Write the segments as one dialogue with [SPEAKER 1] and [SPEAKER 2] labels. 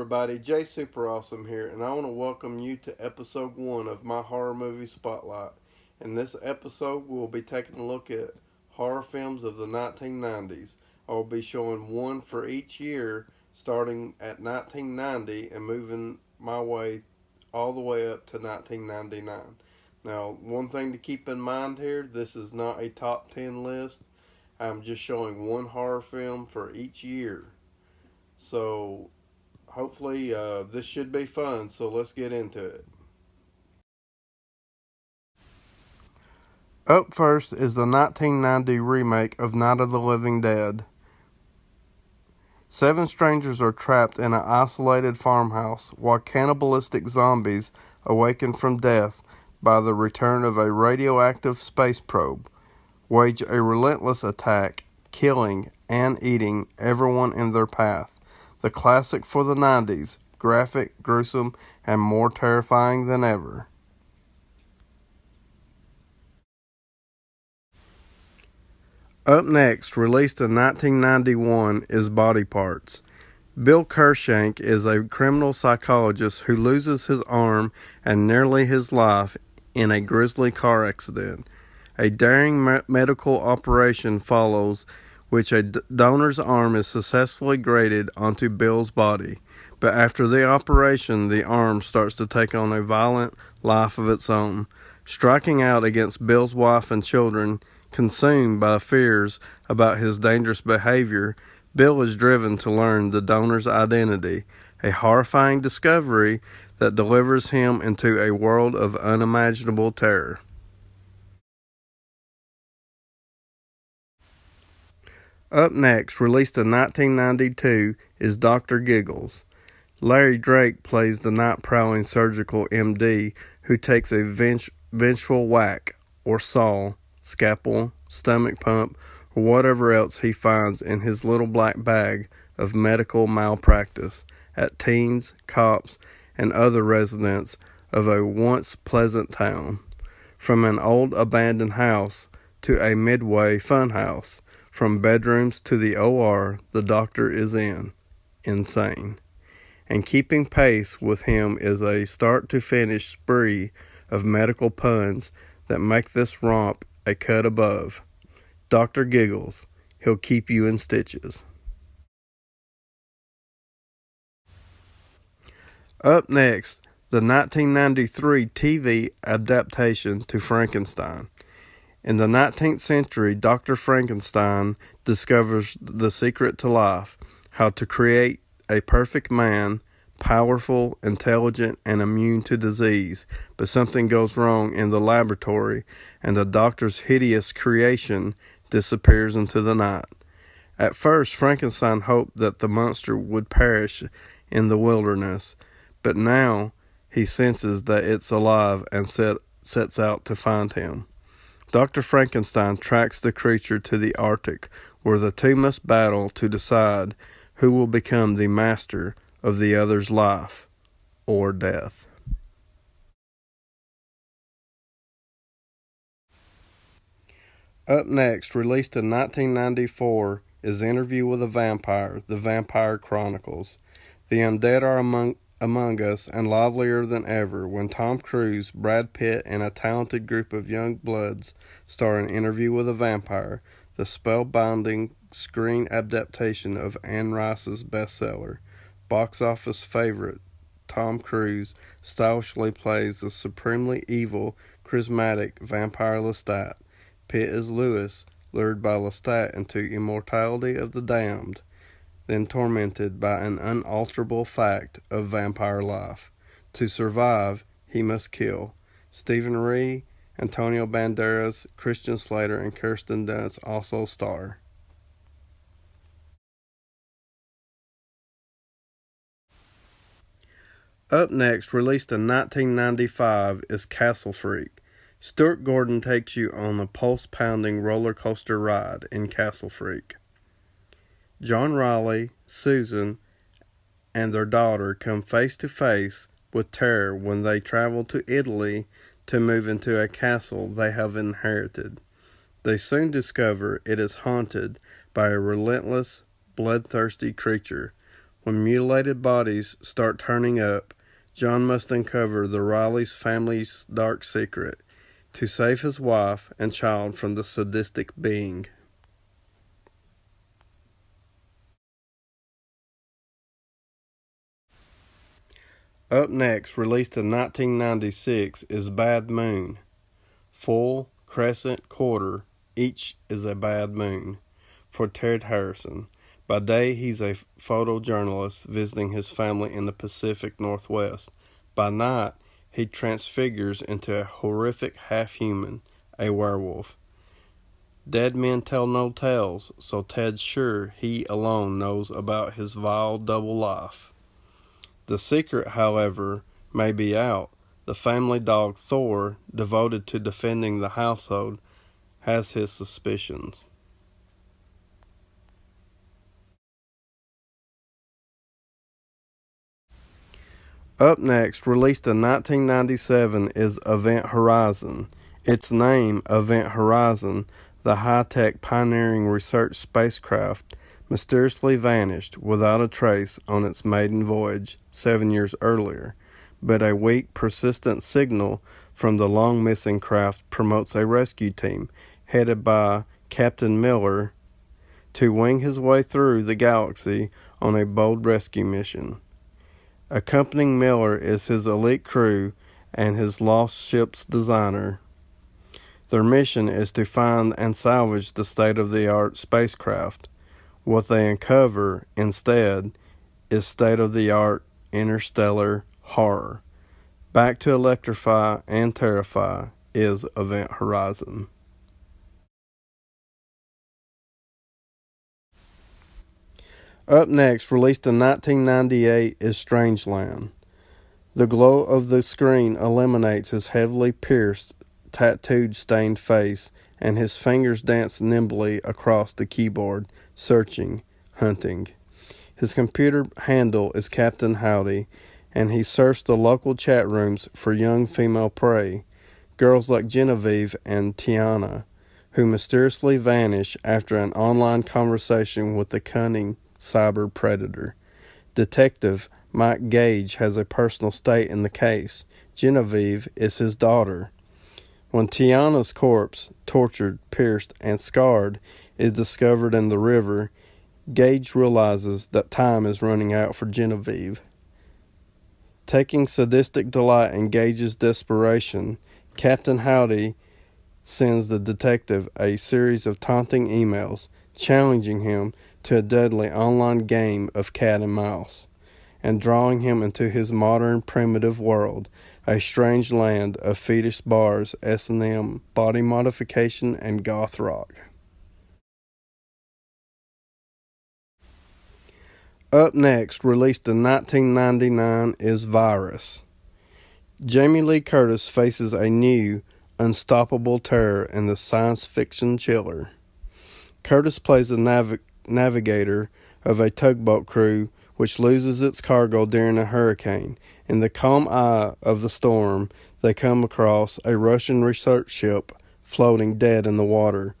[SPEAKER 1] everybody, Jay Super Awesome here, and I want to welcome you to episode 1 of my horror movie spotlight. In this episode, we'll be taking a look at horror films of the 1990s. I will be showing one for each year, starting at 1990 and moving my way all the way up to 1999. Now, one thing to keep in mind here, this is not a top 10 list. I'm just showing one horror film for each year. So, hopefully, this should be fun, so let's get into it. Up first is the 1990 remake of Night of the Living Dead. 7 strangers are trapped in an isolated farmhouse while cannibalistic zombies awaken from death by the return of a radioactive space probe, wage a relentless attack, killing and eating everyone in their path. The classic for the 90s, graphic, gruesome, and more terrifying than ever. Up next, released in 1991, is Body Parts. Bill Kershank is a criminal psychologist who loses his arm and nearly his life in a grisly car accident. A daring medical operation follows, which a donor's arm is successfully graded onto Bill's body. But after the operation, the arm starts to take on a violent life of its own, striking out against Bill's wife and children. Consumed by fears about his dangerous behavior, Bill is driven to learn the donor's identity, a horrifying discovery that delivers him into a world of unimaginable terror. Up next, released in 1992, is Dr. Giggles. Larry Drake plays the night-prowling surgical MD who takes a vengeful whack, or saw, scalpel, stomach pump, or whatever else he finds in his little black bag of medical malpractice at teens, cops, and other residents of a once pleasant town. From an old abandoned house to a midway funhouse, from bedrooms to the OR, the doctor is insane. And keeping pace with him is a start-to-finish spree of medical puns that make this romp a cut above. Dr. Giggles, he'll keep you in stitches. Up next, the 1993 TV adaptation to Frankenstein. In the 19th century, Dr. Frankenstein discovers the secret to life, how to create a perfect man, powerful, intelligent, and immune to disease. But something goes wrong in the laboratory, and the doctor's hideous creation disappears into the night. At first, Frankenstein hoped that the monster would perish in the wilderness, but now he senses that it's alive and sets out to find him. Dr. Frankenstein tracks the creature to the Arctic, where the two must battle to decide who will become the master of the other's life or death. Up next, released in 1994, is Interview with a Vampire, The Vampire Chronicles. The undead are among us and livelier than ever when Tom Cruise, Brad Pitt, and a talented group of young bloods star in Interview with a Vampire, the spellbinding screen adaptation of Anne Rice's bestseller. Box office favorite Tom Cruise stylishly plays the supremely evil, charismatic vampire Lestat. Pitt is Lewis, lured by Lestat into immortality of the damned, then tormented by an unalterable fact of vampire life. To survive, he must kill. Stephen Ree, Antonio Banderas, Christian Slater, and Kirsten Dunst also star. Up next, released in 1995, is Castle Freak. Stuart Gordon takes you on a pulse-pounding roller coaster ride in Castle Freak. John Riley, Susan, and their daughter come face to face with terror when they travel to Italy to move into a castle they have inherited. They soon discover it is haunted by a relentless, bloodthirsty creature, When mutilated bodies start turning up, John must uncover the Riley's family's dark secret to save his wife and child from the sadistic being. Up next, released in 1996, is Bad Moon. Full, crescent, quarter, each is a bad moon for Ted Harrison. By day, he's a photojournalist visiting his family in the Pacific Northwest. By night, he transfigures into a horrific half-human, a werewolf. Dead men tell no tales, so Ted's sure he alone knows about his vile double life. The secret, however, may be out. The family dog Thor, devoted to defending the household, has his suspicions. Up next, released in 1997, is Event Horizon. Its name, Event Horizon, the high-tech pioneering research spacecraft, mysteriously vanished without a trace on its maiden voyage 7 years earlier, but a weak, persistent signal from the long-missing craft promotes a rescue team headed by Captain Miller to wing his way through the galaxy on a bold rescue mission. Accompanying Miller is his elite crew and his lost ship's designer. Their mission is to find and salvage the state-of-the-art spacecraft. What they uncover, instead, is state-of-the-art interstellar horror. Back to electrify and terrify is Event Horizon. Up next, released in 1998, is Strangeland. The glow of the screen illuminates his heavily pierced, tattooed, stained face, and his fingers dance nimbly across the keyboard, searching, hunting. His computer handle is Captain Howdy, and he surfs the local chat rooms for young female prey, girls like Genevieve and Tiana, who mysteriously vanish after an online conversation with the cunning cyber predator. Detective Mike Gage has a personal stake in the case. Genevieve is his daughter. When Tiana's corpse, tortured, pierced, and scarred, is discovered in the river, Gage realizes that time is running out for Genevieve. Taking sadistic delight in Gage's desperation, Captain Howdy sends the detective a series of taunting emails challenging him to a deadly online game of cat and mouse, and drawing him into his modern primitive world, a strange land of fetish bars, S&M, body modification, and goth rock. Up next, released in 1999, is Virus. Jamie Lee Curtis faces a new, unstoppable terror in the science fiction chiller. Curtis plays the navigator of a tugboat crew which loses its cargo during a hurricane. In the calm eye of the storm, they come across a Russian research ship floating dead in the water.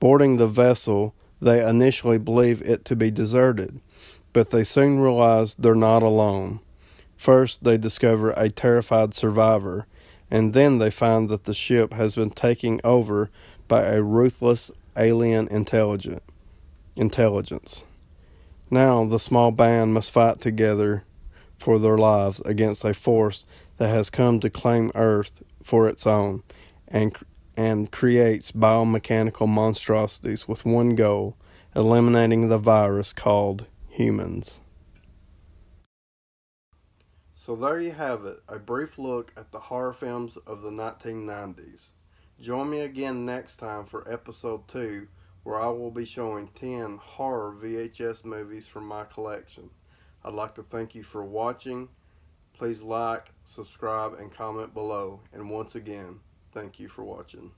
[SPEAKER 1] Boarding the vessel, they initially believe it to be deserted, but they soon realize they're not alone. First, they discover a terrified survivor, and then they find that the ship has been taken over by a ruthless alien intelligence. Now, the small band must fight together for their lives against a force that has come to claim Earth for its own and creates biomechanical monstrosities with one goal: eliminating the virus called humans. So there you have it, a brief look at the horror films of the 1990s. Join me again next time for episode 2, where I will be showing 10 horror VHS movies from my collection. I'd like to thank you for watching. Please like, subscribe, and comment below. And once again, thank you for watching.